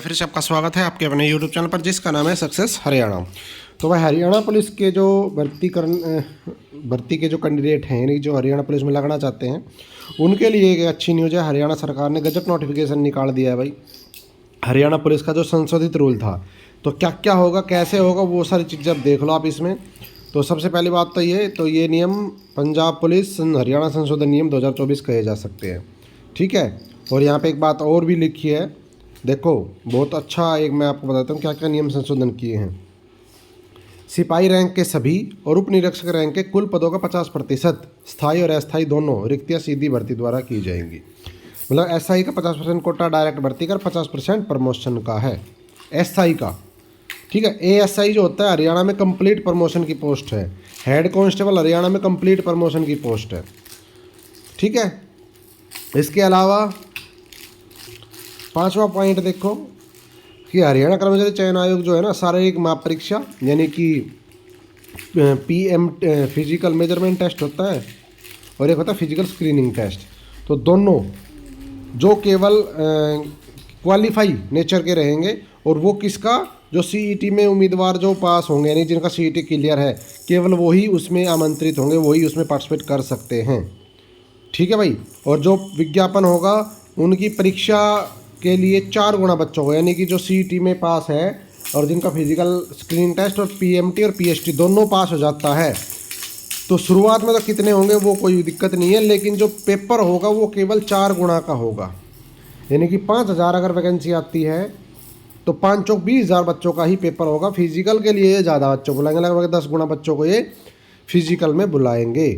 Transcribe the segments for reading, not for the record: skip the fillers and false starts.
फिर से आपका स्वागत है आपके अपने यूट्यूब चैनल पर जिसका नाम है सक्सेस हरियाणा। तो भाई हरियाणा पुलिस के जो भर्ती के जो कैंडिडेट हैं यानी जो हरियाणा पुलिस में लगना चाहते हैं उनके लिए एक अच्छी न्यूज़ है। हरियाणा सरकार ने गजब नोटिफिकेशन निकाल दिया है भाई। हरियाणा पुलिस का जो संशोधित रूल था तो क्या क्या होगा कैसे होगा वो सारी चीज़ें अब देख लो आप इसमें। तो सबसे पहली बात तो ये नियम पंजाब पुलिस हरियाणा संशोधन नियम 2024 कहे जा सकते हैं, ठीक है। और यहाँ पे एक बात और भी लिखी है, देखो बहुत अच्छा एक मैं आपको बताता हूँ क्या क्या नियम संशोधन किए हैं। सिपाही रैंक के सभी और उप निरीक्षक रैंक के कुल पदों का 50% स्थायी और अस्थायी दोनों रिक्तियाँ सीधी भर्ती द्वारा की जाएंगी। मतलब एसआई का 50% कोटा डायरेक्ट भर्ती का, 50% प्रमोशन का है एसआई का, ठीक है। एएसआई जो होता है हरियाणा में कंप्लीट प्रमोशन की पोस्ट है। हेड कांस्टेबल हरियाणा में कंप्लीट प्रमोशन की पोस्ट है, ठीक है। इसके अलावा पांचवा पॉइंट देखो कि हरियाणा कर्मचारी चयन आयोग जो है ना शारीरिक माप परीक्षा यानी कि पीएम फिजिकल मेजरमेंट टेस्ट होता है और एक होता है फिजिकल स्क्रीनिंग टेस्ट। तो दोनों जो केवल क्वालिफाई नेचर के रहेंगे और वो किसका जो सीईटी में उम्मीदवार जो पास होंगे यानी जिनका सीईटी क्लियर है केवल वही उसमें आमंत्रित होंगे, वही उसमें पार्टिसिपेट कर सकते हैं, ठीक है भाई। और जो विज्ञापन होगा उनकी परीक्षा के लिए 4 गुना बच्चों को यानी कि जो सीईटी में पास है और जिनका फिजिकल स्क्रीनिंग टेस्ट और पीएमटी और पीएचटी दोनों पास हो जाता है तो शुरुआत में तो कितने होंगे वो कोई दिक्कत नहीं है, लेकिन जो पेपर होगा वो केवल 4 गुना का होगा। यानी कि 5,000 अगर वैकेंसी आती है तो 5 चौक 20,000 बच्चों का ही पेपर होगा। फिजिकल के लिए ये ज़्यादा बच्चों बुलाएंगे, लगभग 10 गुना बच्चों को ये फिजिकल में बुलाएंगे,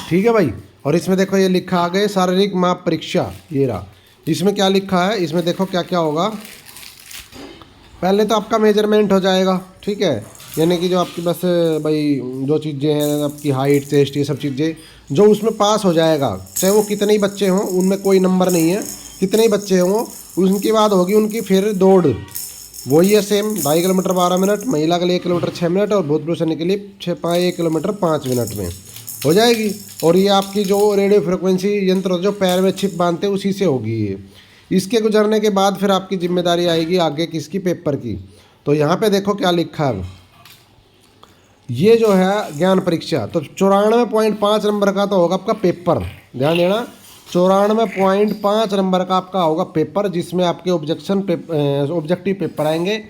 ठीक है भाई। और इसमें देखो ये लिखा आगे शारीरिक माप परीक्षा, ये रहा। इसमें क्या लिखा है, इसमें देखो क्या क्या होगा। पहले तो आपका मेजरमेंट हो जाएगा, ठीक है। यानी कि जो आपकी बस भाई जो चीज़ें हैं आपकी हाइट चेस्ट ये सब चीज़ें जो उसमें पास हो जाएगा, चाहे वो कितने ही बच्चे हों उनमें कोई नंबर नहीं है, कितने ही बच्चे हों। उनकी बात होगी उनकी फिर दौड़ वही है सेम 2.5 किलोमीटर 12 मिनट, महिला के लिए 1 किलोमीटर 6 मिनट और भूतपूर्व सैनिक के लिए 1 किलोमीटर 5 मिनट में हो जाएगी। और ये आपकी जो रेडियो फ्रिक्वेंसी यंत्र जो पैर में छिप बांधते हैं उसी से होगी ये। इसके गुजरने के बाद फिर आपकी जिम्मेदारी आएगी आगे किसकी, पेपर की। तो यहाँ पे देखो क्या लिखा है, ये जो है ज्ञान परीक्षा तो 94.5 नंबर का तो होगा आपका पेपर, ध्यान देना 94.5 नंबर का आपका होगा पेपर, जिसमें आपके ऑब्जेक्टिव पेपर आएंगे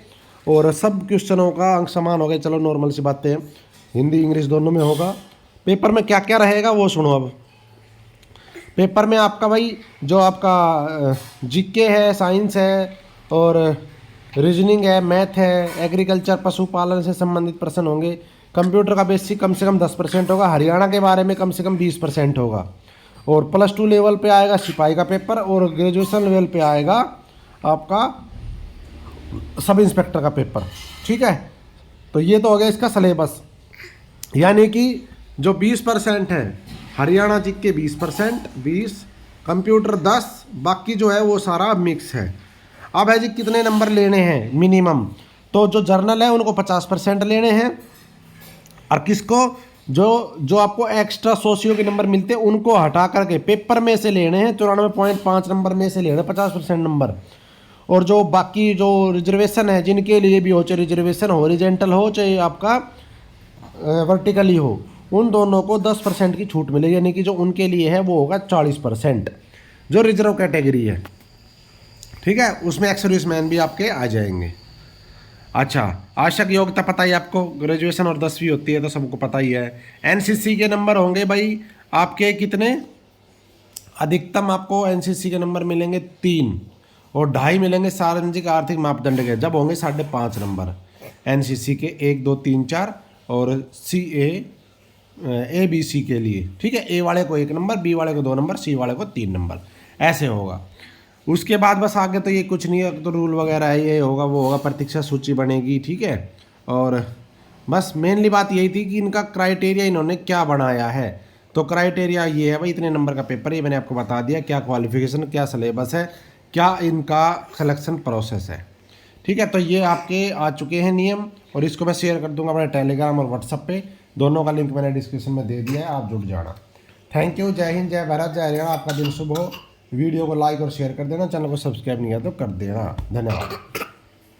और सब क्वेश्चनों का अंक समान हो गए। चलो नॉर्मल सी बातें हैं, हिंदी इंग्लिश दोनों में होगा। पेपर में क्या क्या रहेगा वो सुनो। अब पेपर में आपका भाई जो आपका जीके है, साइंस है और रीजनिंग है, मैथ है, एग्रीकल्चर पशुपालन से संबंधित प्रश्न होंगे। कंप्यूटर का बेसिक कम से कम 10% होगा, हरियाणा के बारे में कम से कम 20% होगा। और +2 लेवल पे आएगा सिपाही का पेपर और ग्रेजुएशन लेवल पे आएगा आपका सब इंस्पेक्टर का पेपर, ठीक है। तो ये तो हो गया इसका सिलेबस। यानी कि जो 20% है हरियाणा जी के 20%, 20 कंप्यूटर 10, बाकी जो है वो सारा मिक्स है। अब है जी कितने नंबर लेने हैं मिनिमम, तो जो जर्नल है उनको 50% लेने हैं और किसको जो आपको एक्स्ट्रा सोशियो के नंबर मिलते हैं उनको हटा करके पेपर में से लेने हैं 94.5 नंबर में से लेने 50% नंबर। और जो बाकी जो रिजर्वेशन है जिनके लिए भी हो, चाहे रिजर्वेशन हॉरिजॉन्टल हो चाहे आपका वर्टिकली हो, उन दोनों को 10% की छूट मिलेगी। यानी कि जो उनके लिए है वो होगा 40%, जो रिजर्व कैटेगरी है, ठीक है। उसमें एक्स सर्विसमैन भी आपके आ जाएंगे। अच्छा, आवश्यक योग्यता पता ही आपको, ग्रेजुएशन और 10वीं होती है तो सबको पता ही है। एनसीसी के नंबर होंगे भाई आपके कितने, अधिकतम आपको एनसीसी के नंबर मिलेंगे 3 और 2.5 मिलेंगे सार्वजनिक आर्थिक मापदंड के, जब होंगे 5.5 नंबर एनसीसी के 1 2 3 4 और ए बी सी के लिए, ठीक है। ए वाले को 1 नंबर, बी वाले को 2 नंबर, सी वाले को 3 नंबर, ऐसे होगा। उसके बाद बस आगे तो ये कुछ नहीं है, तो रूल वगैरह है, ये होगा वो होगा, प्रतीक्षा सूची बनेगी, ठीक है। और बस मेनली बात यही थी कि इनका क्राइटेरिया इन्होंने क्या बनाया है। तो क्राइटेरिया ये है भाई इतने नंबर का पेपर, ये मैंने आपको बता दिया, क्या क्वालिफिकेशन, क्या सिलेबस है, क्या इनका सिलेक्शन प्रोसेस है, ठीक है। तो ये आपके आ चुके हैं नियम और इसको मैं शेयर कर दूंगा अपने टेलीग्राम और व्हाट्सअप पे, दोनों का लिंक मैंने डिस्क्रिप्शन में दे दिया है, आप जुड़ जाना। थैंक यू, जय हिंद, जय भारत, जय हरियाणा, आपका दिन शुभ हो। वीडियो को लाइक और शेयर कर देना, चैनल को सब्सक्राइब नहीं किया तो कर देना। धन्यवाद।